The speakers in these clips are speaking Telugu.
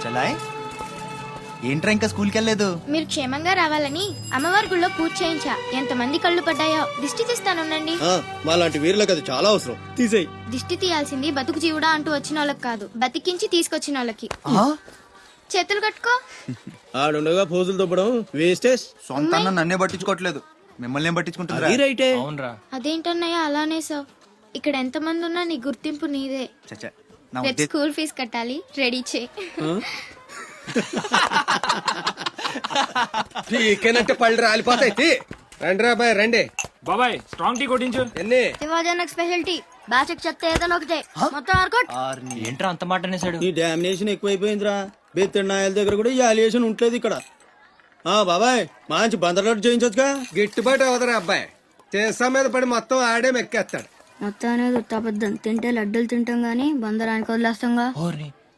చలాయ్ ఏంట్రా ఇంకా స్కూల్కి వెళ్ళలేదు? మీరు క్షేమంగా రావాలని అమ్మవారి గుళ్ళో పూజ చేయించా. ఎంతమంది కళ్ళు పడ్డాయో. దిష్టి తీస్తానుండండి. మాలాంటి వీరులకు అది చాలా అవసరం. తీసేయ్. దిష్టి తీయాల్సింది బతుకు జీవుడా అంటూ వచ్చిన వాళ్ళకి కాదు, బతికించి తీసుకొచ్చిన వాళ్ళకి. చేతులు కట్టుకో. ఆడుండగా పోజులు దొబ్బడం వేస్టేజ్. సొంత అన్న నన్నే పట్టించుకోవట్లేదు, మిమ్మల్ని ఏం పట్టించుకుంటున్నా? అదేంటన్నయ్య అలానేసావు? ఇక్కడ ఎంతమంది ఉన్నా నీ గుర్తింపు నీదే. రేపు స్కూల్ ఫీజు కట్టాలి, రెడీ చేయి. టీకేనంటే పళ్ళు రాలిపోతాయి. రండి రా బాయ్, రండి బాబాయ్. స్ట్రాంగ్ టీ కొట్టించు. ఎన్ని శివాజనకు స్పెషల్ టీ. బ్యాచ్ చెత్త ఏదైనా ఒకటే, మొత్తం ఆర్కోట్. ఏంట్రా అంత మాట అనేసాడు? ఈ డామినేషన్ ఎక్కువైపోయిందిరా. బెత్తడి నాయల దగ్గర కూడా ఈ అలియేషన్ ఉంటలేదు ఇక్కడ. బాబాయ్ మంచి బందర్లోకి చేయించొచ్చుగా. గిట్టుబాటు అవదరా అబ్బాయి. చేసా మీద పడి మొత్తం ఆడే మెక్కేస్తాడు. మొత్తం అనేది ఉత్తాబద్ధం. తింటే లడ్డూలు తింటాం గానీ బందరానికి వదిలేస్తాంగా.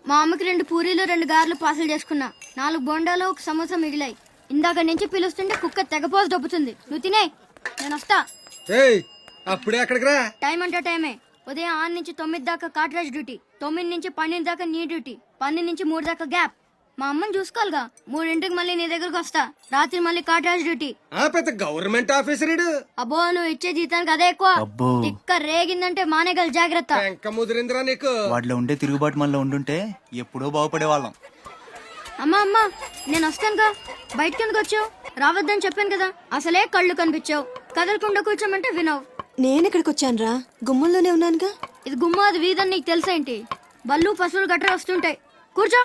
మా అమ్మకి 2 పూరీలు 2 గారెలు పార్సల్ చేసుకున్నా. 4 బొండాలు 1 సమోసా మిగిలాయి. ఇందాక నుంచి పిలుస్తుంటే కుక్క తెగపోసి దొబ్బుతుంది. నువ్వు తినే, నేను వస్తా. అప్పుడే అక్కడికి రా. టైం అంటే టైమే. ఉదయం 6 నుంచి 9 దాకా కాట్రాజ్ డ్యూటీ, 9 నుంచి 12 దాకా నీ డ్యూటీ, 12 నుంచి 3 దాకా గ్యాప్. మా అమ్మని చూసుకోవాలిగా. 3ంటికి మళ్ళీ నీ దగ్గరకు వస్తా. రాత్రి మళ్ళీ కాట్రాజ్ డ్యూటీ. పెద్ద గవర్నమెంట్ ఆఫీసర్. అబ్బో, నువ్వు ఇచ్చే జీతానికి అదే ఎక్కువ. తిక్క రేగిందంటే మానేగల జాగ్రత్త. ముదిరిందిరా నీకు. వాటిలో ఉండే తిరుగుబాటు మనలో ఉండుంటే ఎప్పుడో బాగుపడే వాళ్ళం. అమ్మా నేను వస్తానుగా. బయటకి ఎందుకు వచ్చావు? రావద్దని చెప్పాను కదా. అసలే కళ్ళు కనిపించావు. కదలకుండా కూర్చోమంటే వినవు. నేనెక్కడికి వచ్చాను రా? గుమ్మంలోనే ఉన్నానుగా. ఇది గుమ్మ, అది వీధని నీకు తెలుసేంటి? బళ్ళు పశువులు గట్రా వస్తుంటాయి. కూర్చో.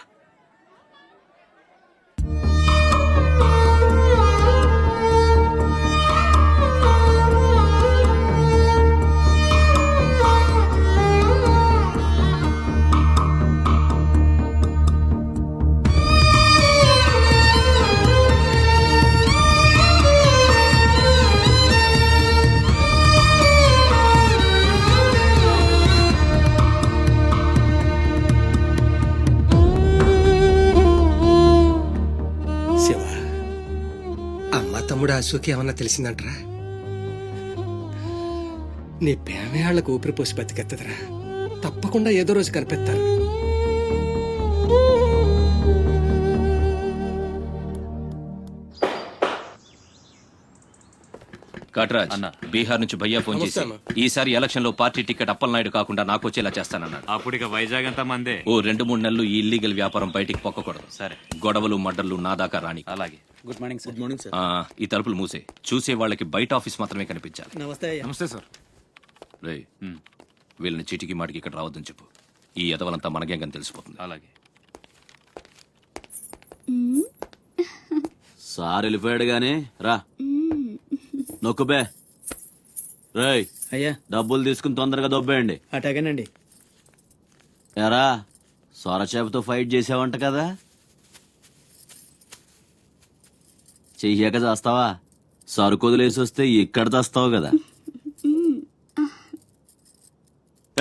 తమ్ముడు అశోక్ ఏమన్నా తెలిసిందంటరా? నీ పేమేళ్లకు ఊపిరి పోసి బతికెత్తదరా. తప్పకుండా ఏదో రోజు కనిపెత్తారు. కాట్రాజ్ అన్న, బీహార్ నుంచి భయ్యా ఫోన్ చేసి ఈసారి ఎలక్షన్ లో పార్టీ టికెట్ అప్పలనాయుడు కాకుండా నాకు వచ్చేలా చేస్తానన్నాడు. అప్పుడు ఇక వైజాగ్ అంతా మందే. ఓ 2-3 నెలలు ఈ ఇల్లీగల్ వ్యాపారం బయటికి పొక్కకూడదు. సరే, గొడవలు మడ్డర్లు నా దాకా రాని. అలాగే. Good morning sir. Good morning sir. ఈ తలుపులు మూసే. చూసే వాళ్ళకి బయట ఆఫీస్ మాత్రమే కనిపించాలి. నమస్తే. నమస్తే సార్. రే, వీళ్ళని చీటికి మాటికి ఇక్కడ రావద్దని చెప్పు. ఈ ఎదవలంతా మనకేం తెలిసిపోతుంది. అలాగే. సార్ వెళ్ళిపోయాడు గాని రా నొక్కుబే. రేయ్ అయ్యా, డబ్బులు తీసుకుని తొందరగా దొబ్బేయండి. అటాగేనండి. ఎరా సొరచేపతో ఫైట్ చేసావంట కదా, చెయ్యాక చేస్తావా? సరుకుదులేసి వస్తే ఇక్కడ చేస్తావు కదా.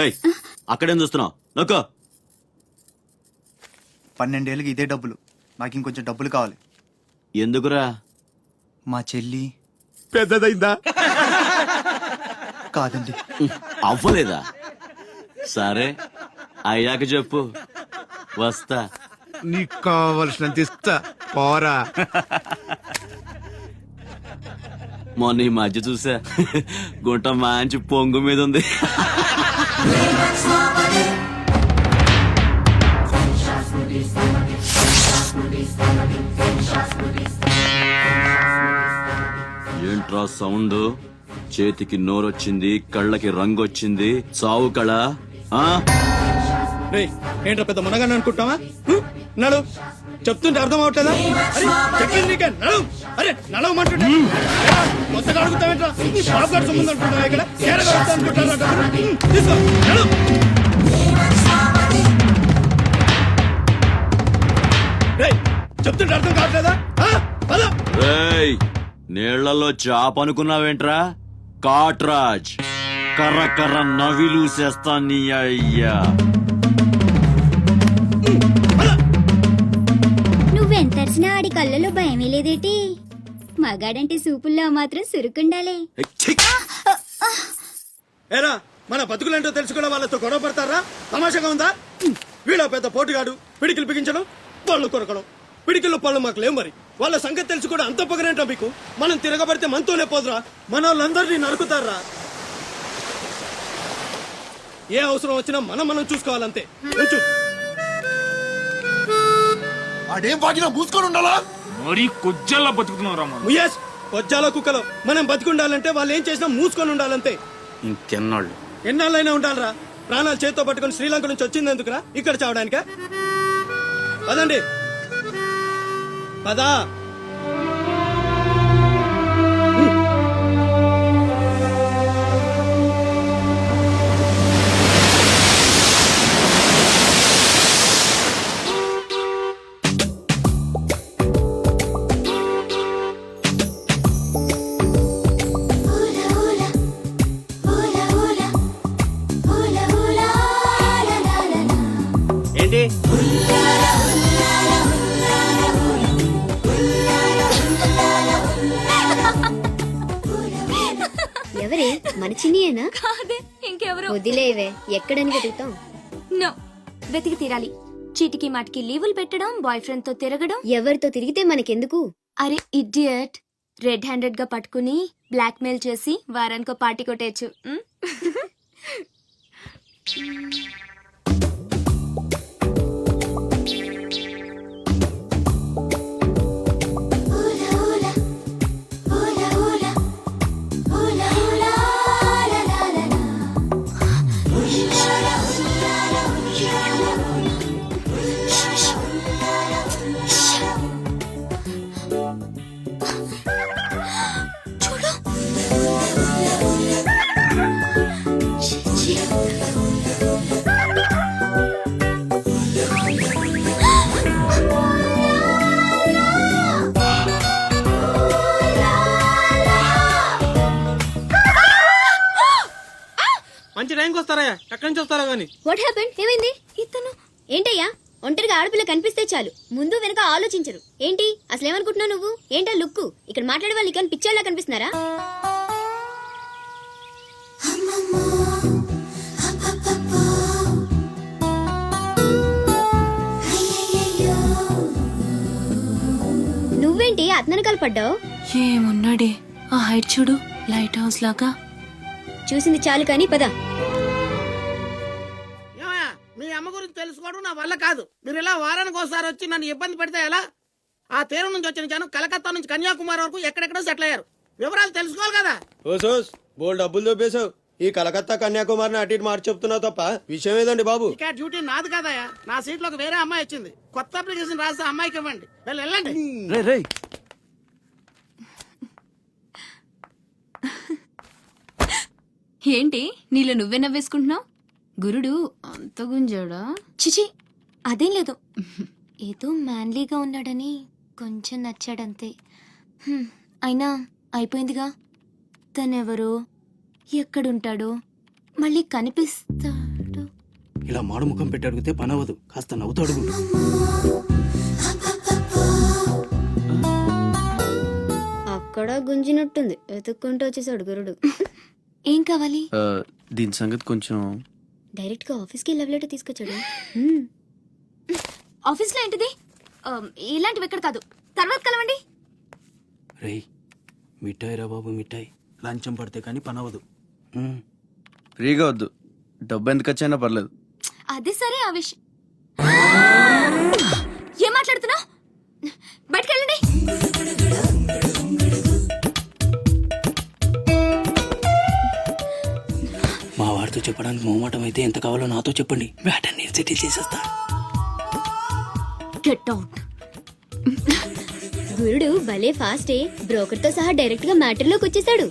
ఏయ్, అక్కడేం చూస్తున్నావు? నొక్కో. 12 ఏళ్ళకి ఇదే డబ్బులు. నాకు ఇంకొంచెం డబ్బులు కావాలి. ఎందుకురా? మా చెల్లి పెద్దదైందా? కాదండి. అవ్వలేదా? సరే, అయ్యాక చెప్పు, వస్తా. నీకు కావలసినంత ఇస్తా, పోరా. మొన్న ఈ మధ్య చూసా, గుంట మంచి పొంగు మీద ఉంది. ఏంట్రా సౌండ్? చేతికి నోరొచ్చింది, కళ్ళకి రంగొచ్చింది, చావు కళ. ఏంట్రా పెద్ద మునగాన్ని అనుకుంటావా? నడు, చెప్తుంటే అర్థం అవట్లేదా? చెప్పింది నీకే, నడు. అరే నడవమంటుంటే కొత్తగా అడుగుతావేంట్రా? నీ బాబు సంబంధం అనుకుంటావా? ఇక్కడ అనుకుంటారా? తీసుకో, నడు. చెప్తుంటే అర్థం కావట్లేదా? నీళ్లలో చాప అనుకున్నావేంట్రా? కాట్రాజ్, కర్ర కర్ర నవిలూసేస్తా నీ అయ్యా. మగాడంటే సూపుల్లో మాత్రం సురుకుండాలే. ఏరా మన బతుకులేంటో తెలుసుకున్న వాళ్ళతో గొడవ పడతారా? తమాషాగా ఉందా? వీళ్ళ పెద్ద పోటుగాడు, పిడికిలు బిగించడం, పళ్ళు కొరకడం. పిడికిల్లో పళ్ళు మాకు లేవు, మరి వాళ్ళ సంగతి తెలుసు కూడా అంత పొగరేంటో మీకు? మనం తిరగబడితే మనతోనే పోదురా, మన వాళ్ళందరినీ నరుకుతారా? ఏ అవసరం వచ్చినా మనం చూసుకోవాలంతే. ఉంచు. ఆడేం వాగినా మూసుకొని ఉండాలా? మరీ కొజ్జల్లా బతుకుతున్నావు రా ముయేష్, కొజ్జాల కుక్కలో మనం బతికుండాలంటే వాళ్ళు ఏం చేసినా మూసుకొని ఉండాలంతే. ఇంకెన్నాళ్ళు ఎన్నాళ్ళైనా ఉండాలరా? ప్రాణాలు చేత్తో పట్టుకొని శ్రీలంక నుంచి వచ్చింది ఎందుకురా? ఇక్కడ చావడానికా? పదండి, పదా. ఏంటి ఎవరే? మన చిన్నియేనా? కాదే, ఇంకెవరు? వదిలేవే, ఎక్కడని వెతుకుతాం? నో, వెతికి తీరాలి. చీటికి మాటికి లీవులు పెట్టడం, బాయ్ ఫ్రెండ్ తో తిరగడం. ఎవరితో తిరిగితే మనకెందుకు? అరే ఇడియట్, రెడ్ హ్యాండెడ్ గా పట్టుకుని బ్లాక్ మెయిల్ చేసి వారానికో పార్టీ కొట్టేయచ్చు. మంచి టైంకి వస్తారా? ఎక్కడి నుంచి వస్తారా గానీ? What happened? ఏమైంది? ఇతను ఏంటయ్యా, ఒంటరిగా ఆడపిల్ల కనిపిస్తే చాలు ముందు వెనక ఆలోచించరు. ఏంటి అసలు ఏమనుకుంటున్నావు నువ్వు? ఏంటా లుక్కు? ఇక్కడ మాట్లాడే వాళ్ళు ఇక్కడ పిక్చర్లా కనిపిస్తున్నారా? నువ్వేంటి అతనకాలు పడ్డావు? ఏమున్నాడే ఆ హైట్ చూడు, లైట్ హౌస్ లాగా. చూసింది చాలు కానీ పద. మీ అమ్మ గురించి తెలుసుకోవడం నా వల్ల కాదు. మీరు ఇలా వారానికి ఒకసారి వచ్చి నన్ను ఇబ్బంది పెడితే ఎలా? ఆ తీరం నుంచి వచ్చిన జనం కలకత్తా నుంచి కన్యాకుమారి వరకు ఎక్కడెక్కడో సెటిల్ అయ్యారు. వివరాలు తెలుసుకోవాలి కదా. ఓసోస్ బోల్ డబ్బులు దొబ్బేశావు. ఈ కలకత్తా కన్యాకుమారిని అటు ఇటు మార్చి చెప్తున్నావు తప్ప విషయం ఏదండి బాబు? ఇక డ్యూటీ నాది కదయా. నా సీట్ లోకి వేరే అమ్మాయి వచ్చింది. కొత్త అప్లికేషన్ రాస్తే అమ్మాయికి ఇవ్వండి. వెళ్ళండి. ఏంటి నీలో నువ్వే నవ్వేసుకుంటున్నావు? గురుడు అంత గుంజాడా? చిచి, అదేం లేదు. ఏదో మ్యాన్లీగా ఉన్నాడని కొంచెం నచ్చాడంతే. అయినా అయిపోయిందిగా. తనెవరో, ఎక్కడుంటాడో, మళ్ళీ కనిపిస్తాడు. ఇలా మాడు ముఖం పెట్టి అడిగితే పని అవ్వదు. కాస్త నవ్వుతూ అడుగు. అక్కడ గుంజినట్టుంది, వెతుక్కుంటూ వచ్చేసాడు గురుడు. ఏం కావాలి? దీని సంగతి కొంచెం. డైరెక్ట్ గా ఆఫీస్కి లవ్ లెటర్ తీసుకొచ్చాడు. ఆఫీస్లో ఏంటిది? ఇలాంటివి ఎక్కడ కాదు, తర్వాత కలవండి. రేయ్, మిఠాయి రా బాబు, మిఠాయి. లంచం పడితే కానీ పని అవ్వదు. ఫ్రీగా వద్దు, డబ్బు ఎందుకు వచ్చైనా పర్లేదు. అదే సరే, ఆ విషయం ఏం మాట్లాడుతున్నావు? బయటకెళ్ళండి. మా వాడితో చెప్పడానికి మొహమాటం అయితే ఎంత కావాలో నాతో చెప్పండి. బ్యాటర్ని సెటిల్ చేసేస్తా. Get out. గురుడు భలే ఫాస్టే, బ్రోకర్ తో సహా డైరెక్ట్ గా మ్యాటర్ లోకి వచ్చేసాడు.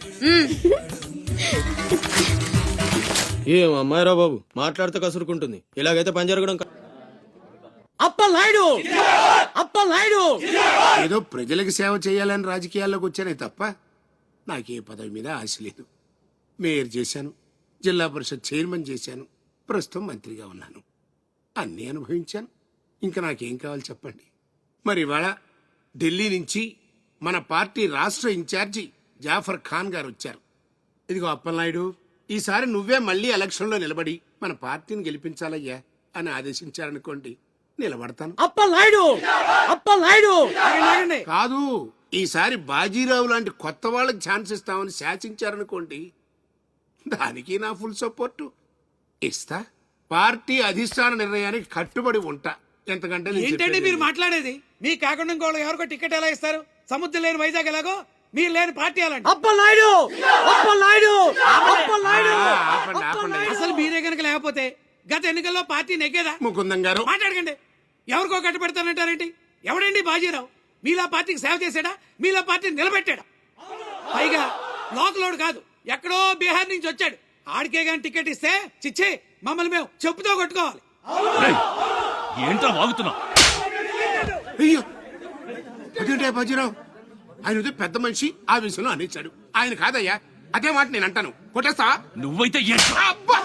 ఏం అమ్మాయిరా బాబు, మాట్లాడితే కసురుకుంటుంది. ఇలాగైతే పని జరగడం అప్పలనాయుడు, అప్పలనాయుడు. ఏదో ప్రజలకు సేవ చేయాలని రాజకీయాల్లోకి వచ్చానే తప్ప నాకే పదవి మీద ఆశ లేదు. మేయర్ చేశాను, జిల్లా పరిషత్ చైర్మన్ చేశాను, ప్రస్తుతం మంత్రిగా ఉన్నాను. అన్నీ అనుభవించాను. ఇంకా నాకేం కావాలి చెప్పండి. మరి ఇవాళ ఢిల్లీ నుంచి మన పార్టీ రాష్ట్ర ఇన్ఛార్జి జాఫర్ ఖాన్ గారు వచ్చారు. ఇదిగో అప్పలనాయుడు, ఈసారి నువ్వే మళ్ళీ ఎలక్షన్లో నిలబడి మన పార్టీని గెలిపించాలయ్యా అని ఆదేశించారనుకోండి, నిలబడతాను. అప్పలనాయుడు కాదు, ఈసారి బాజీరావు లాంటి కొత్త వాళ్ళకి ఛాన్స్ ఇస్తామని శాసించారనుకోండి, దానికి నా ఫుల్ సపోర్టు ఇస్తా. పార్టీ అధిష్టాన నిర్ణయానికి కట్టుబడి ఉంటా. ఎంతకంటే నేను ఏంటండి చెప్పేది మీరు మాట్లాడేది? మీ కాకుండా ఇంకోళ్ళు ఎవరికో టికెట్ ఎలా ఇస్తారు? సముద్రం లేని వైజాగ్ ఎలాగో మీరు లేని పార్టీ అలాంటి. ఆపండి, ఆపండి. అసలు మీరే కనుక లేకపోతే గత ఎన్నికల్లో పార్టీ నెగ్గేదా? ముకుందం గారు, మాట్లాడకండి. ఎవరికో కట్టు పెడతానంటారేంటి? ఎవడండి బాజీరావు? మీలా పార్టీకి సేవ చేశాడా? మీలా పార్టీని నిలబెట్టాడా? పైగా లోకలోడు కాదు, ఎక్కడో బీహార్ నుంచి వచ్చాడు. ఆడికే గాని టికెట్ ఇస్తే చిచ్చే మమ్మల్ని మేము చెప్పుతో కొట్టుకోవాలి. ఏంట్రా వాగుతున్నావు? అయ్యో అదేంటే బాజీరావు, ఆయన ఉదయం పెద్ద మనిషి ఆ విషయంలో అనేచ్చాడు. ఆయన కాదయ్యా, అదే మాట నేను అంటాను. కొట్టేస్తా. నువ్వైతే అబ్బా!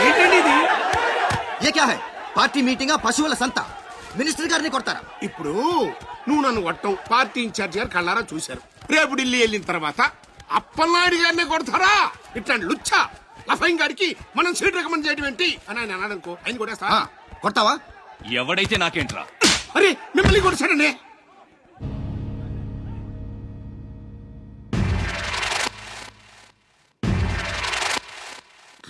ఏంటండి ఇది? ఏ క్యా హై? పార్టీ మీటింగ్ పశువుల సంత, మినిస్టర్ గారిని కొడతారా? ఇప్పుడు నువ్వు నన్ను కొట్టం పార్టీ ఇన్ఛార్జ్ గారు కళ్ళారా చూశారు. రేపు ఢిల్లీ వెళ్ళిన తర్వాత అప్పలనాయుడు గారిని కొడతారా? ఇట్లాంటి లుచ్చా లఫైన్ గారికి మనం సీట్ రికమెండ్ చేయడం ఏంటి అని ఆయన అన్నాడనుకో, ఆయన కొట్టేస్తా. కొడతావా? ఎవడైతే నాకేంట్రా? అరే మిమ్మల్ని కొట్టాడండి.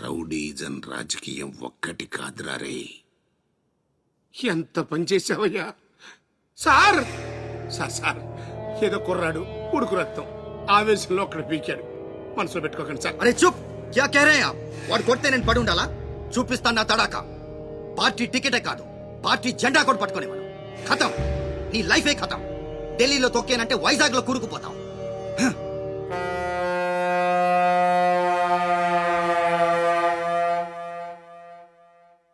రౌడీజన్ రాజకీయం ఒక్కటి కాదురా రే. ఎంత పనిచేసావయ్యా సార్. సార్ ఏదో కుర్రాడు, ఉడుకు రక్తం, ఆవేశంలో అక్కడ పీకాడు. మనసులో పెట్టుకోకండి సార్. అరే చూప్, క్యా కహ రహే ఆప్? వాడు కొడితే నేను పడి ఉండాలా? చూపిస్తాను నా తడాక. పార్టీ టికెటే కాదు, పార్టీ జెండా కూడా పట్టుకునే మనం. ఖతం, నీ లైఫే ఖతం. ఢిల్లీలో తొక్కేనంటే వైజాగ్ లో కూరుకుపోతాం.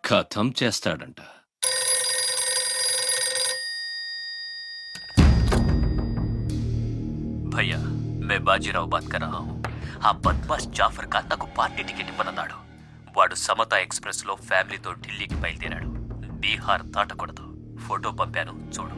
ఖతం చేస్తాడంట. भैया मैं बाजीराव बात कर रहा हूँ. ఆ బద్మాష్ జాఫర్ ఖాన్ నాకు పార్టీ టికెట్ ఇవ్వనన్నాడు. వాడు సమతా ఎక్స్ప్రెస్ లో ఫ్యామిలీతో ఢిల్లీకి బయలుదేరాడు. బీహార్ దాటకూడదు. ఫోటో పంపాను, చూడు.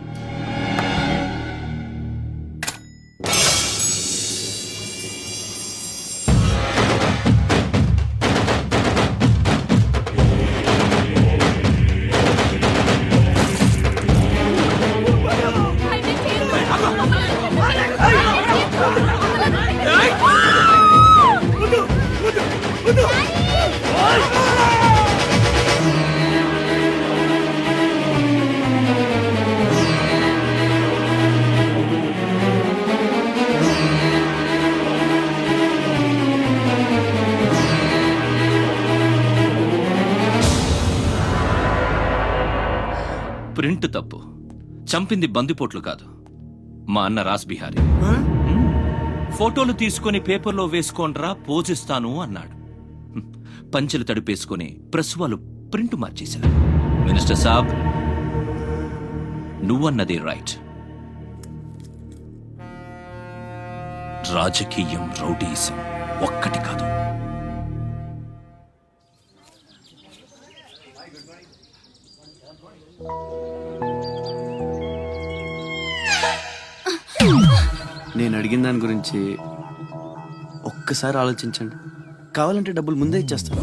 ప్రింట్ తప్పు, చంపింది బందిపోట్లు కాదు, మా అన్న రాస్ బిహారీ. ఫోటోలు తీసుకొని పేపర్లో వేసుకోండ్రా, పోజిస్తాను అన్నాడు. పంచెలు తడిపేసుకొని ప్రెస్ వాళ్ళు ప్రింట్ మార్చేశారు. మినిస్టర్ సాబ్, నువ్వన్నది రైట్. రాజకీయం, రౌడీయిజం ఒక్కటి కాదు. నేను అడిగిన దాని గురించి ఒక్కసారి ఆలోచించండి. కావాలంటే డబ్బులు ముందే ఇచ్చేస్తాను.